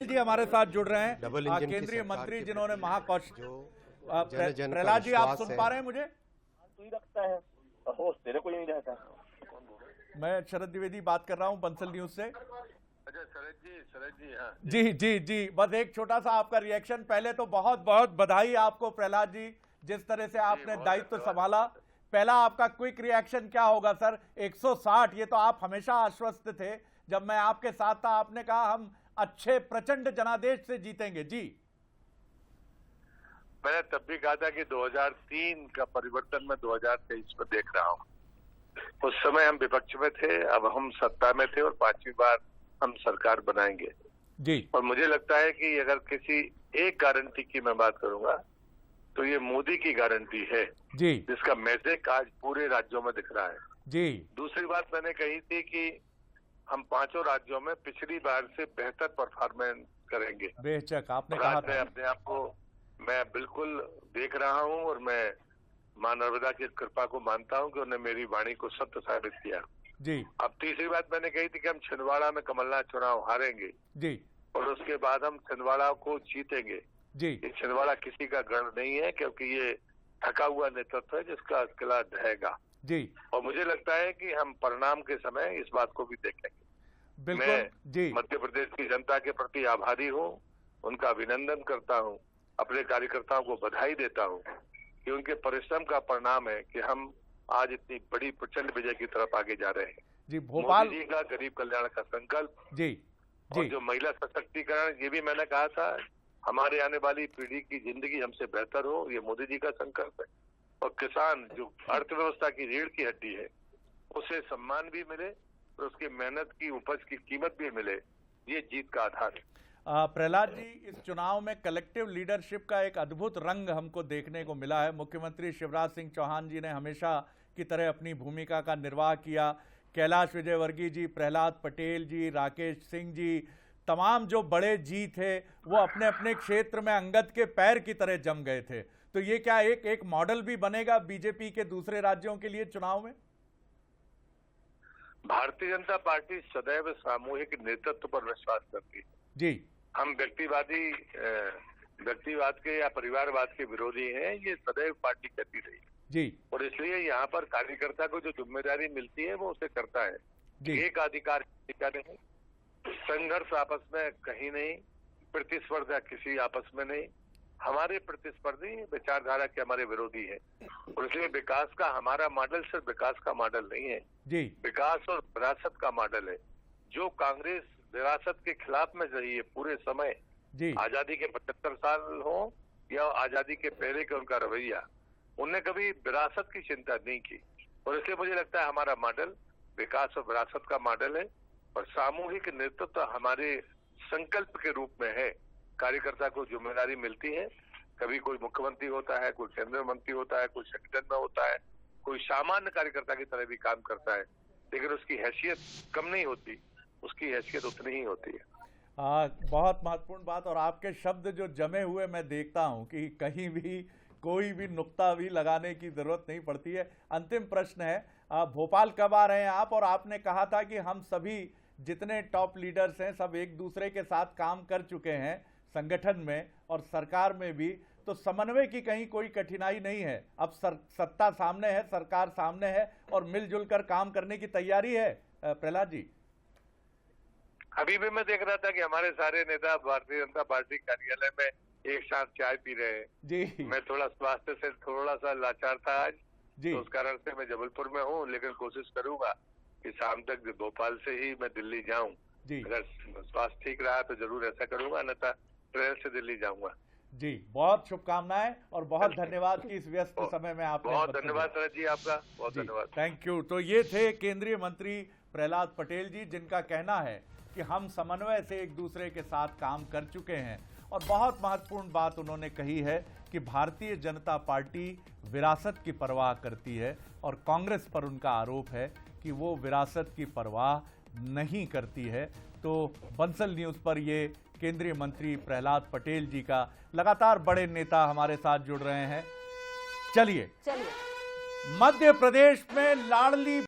जी हमारे साथ जुड़ रहे हैं, डबल इंजन की केंद्रीय सरकार मंत्री के जिन्होंने प्रति महाकौशल जो जन का प्रहलाद जी, आप विश्वास सुन है। पा रहे हैं मुझे? तू ही रखता है और होश तेरे को ही नहीं रहता। मैं शरद द्विवेदी बात कर रहा हूं बंसल न्यूज से। अच्छा शरद जी हाँ जी जी जी, बस एक छोटा सा आपका रिएक्शन। पहले तो बहुत बहुत बधाई आपको प्रहलाद जी, जिस तरह से आपने दायित्व संभाला। पहला आपका क्विक रिएक्शन क्या होगा सर? 160, ये तो आप हमेशा आश्वस्त थे, जब मैं आपके साथ था आपने कहा हम अच्छे प्रचंड जनादेश से जीतेंगे। जी, मैंने तब भी कहा था कि 2003 का परिवर्तन मैं 2023 में देख रहा हूँ। उस समय हम विपक्ष में थे, अब हम सत्ता में थे और 5वीं बार हम सरकार बनाएंगे जी, और मुझे लगता है कि अगर किसी एक गारंटी की मैं बात करूंगा तो ये मोदी की गारंटी है जी, जिसका मैजिक आज पूरे राज्यों में दिख रहा है। जी, दूसरी बात मैंने कही थी कि हम 5 राज्यों में पिछली बार से बेहतर परफॉर्मेंस करेंगे। बेशक आपने और कहा आज मैं था। अपने आप को मैं बिल्कुल देख रहा हूं और मैं मां नर्मदा की कृपा को मानता हूं कि उन्होंने मेरी वाणी को सत्य साबित किया। जी, अब तीसरी बात मैंने कही थी कि हम छिंदवाड़ा में कमलनाथ चुनाव हारेंगे जी, और उसके बाद हम छिंदवाड़ा को जीतेंगे। जी, ये छिंदवाड़ा किसी का गढ़ नहीं है क्योंकि ये थका हुआ नेतृत्व है जिसका किला ढहेगा। जी, और मुझे लगता है कि हम परिणाम के समय इस बात को भी देखेंगे। बिल्कुल। मैं जी, मध्य प्रदेश की जनता के प्रति आभारी हूँ, उनका अभिनंदन करता हूँ, अपने कार्यकर्ताओं को बधाई देता हूँ कि उनके परिश्रम का परिणाम है कि हम आज इतनी बड़ी प्रचंड विजय की तरफ आगे जा रहे हैं। जी, भोपाल। मोदी जी का गरीब कल्याण का संकल्प जी, और जी, जो महिला सशक्तिकरण, ये भी मैंने कहा था, हमारे आने वाली पीढ़ी की जिंदगी हमसे बेहतर हो, ये मोदी जी का संकल्प है। और किसान जो अर्थव्यवस्था की रीढ़ की हड्डी है, उसे सम्मान भी मिले और उसकी मेहनत की उपज की कीमत भी मिले, ये जीत का आधार है। प्रहलाद जी, इस चुनाव में कलेक्टिव लीडरशिप का एक अद्भुत रंग हमको देखने को मिला है। मुख्यमंत्री शिवराज सिंह चौहान जी ने हमेशा की तरह अपनी भूमिका का निर्वाह किया। कैलाश विजयवर्गीय जी, प्रहलाद पटेल जी, राकेश सिंह जी, तमाम जो बड़े जी थे वो अपने अपने क्षेत्र में अंगद के पैर की तरह जम गए थे। तो ये क्या एक मॉडल भी बनेगा बीजेपी के दूसरे राज्यों के लिए चुनाव में? भारतीय जनता पार्टी सदैव सामूहिक नेतृत्व पर विश्वास करती है। जी, हम व्यक्तिवाद के या परिवारवाद के विरोधी हैं, ये सदैव पार्टी कहती रही जी, और इसलिए यहाँ पर कार्यकर्ता को जो जिम्मेदारी मिलती है वो उसे करता है। जी, एक अधिकार किसी का नहीं, संघर्ष आपस में कहीं नहीं, प्रतिस्पर्धा किसी आपस में नहीं। हमारे प्रतिस्पर्धी विचारधारा के हमारे विरोधी है और इसलिए विकास का हमारा मॉडल सिर्फ विकास का मॉडल नहीं है, जी, विकास और विरासत का मॉडल है। जो कांग्रेस विरासत के खिलाफ में रही है पूरे समय, जी, आजादी के 75 साल हो या आजादी के पहले का उनका रवैया, उनने कभी विरासत की चिंता नहीं की और इसलिए मुझे लगता है हमारा मॉडल विकास और विरासत का मॉडल है और सामूहिक नेतृत्व हमारे संकल्प के रूप में है। कार्यकर्ता को जिम्मेदारी मिलती है, कभी कोई मुख्यमंत्री होता है, कोई केंद्रीय मंत्री होता है, कोई संगठन में होता है, कोई सामान्य कार्यकर्ता की तरह भी काम करता है, लेकिन उसकी हैसियत कम नहीं होती, उसकी हैसियत उतनी ही होती है। बहुत महत्वपूर्ण बात। और आपके शब्द जो जमे हुए मैं देखता हूं कि कहीं भी कोई भी नुक्ता भी लगाने की जरूरत नहीं पड़ती है। अंतिम प्रश्न है, भोपाल कब आ रहे हैं आप? और आपने कहा था कि हम सभी जितने टॉप लीडर्स हैं सब एक दूसरे के साथ काम कर चुके हैं संगठन में और सरकार में भी, तो समन्वय की कहीं कोई कठिनाई नहीं है। अब सत्ता सामने है, सरकार सामने है और मिलजुल कर काम करने की तैयारी है। प्रहलाद जी, अभी भी मैं देख रहा था कि हमारे सारे नेता भारतीय जनता पार्टी कार्यालय में एक साथ चाय पी रहे हैं। जी, मैं थोड़ा स्वास्थ्य से थोड़ा सा लाचार था आज, जी, तो उस कारण से मैं जबलपुर में हूँ, लेकिन कोशिश करूंगा कि शाम तक भोपाल से ही मैं दिल्ली जाऊं। जी, अगर स्वास्थ्य ठीक रहा तो जरूर ऐसा करूंगा, अन्यथा ट्रेन से दिल्ली जाऊंगा। जी, बहुत शुभकामनाएं और बहुत धन्यवाद कि इस व्यस्त समय में आपने बहुत धन्यवाद शरद जी, आपका बहुत धन्यवाद। Thank you. तो ये थे केंद्रीय मंत्री प्रहलाद पटेल जी, जिनका कहना है कि हम समन्वय से एक दूसरे के साथ काम कर चुके हैं और बहुत महत्वपूर्ण बात उन्होंने कही है कि भारतीय जनता पार्टी विरासत की परवाह करती है और कांग्रेस पर उनका आरोप है कि वो विरासत की परवाह नहीं करती है। तो बंसल न्यूज़ पर ये केंद्रीय मंत्री प्रहलाद पटेल जी का, लगातार बड़े नेता हमारे साथ जुड़ रहे हैं। चलिए, मध्य प्रदेश में लाडली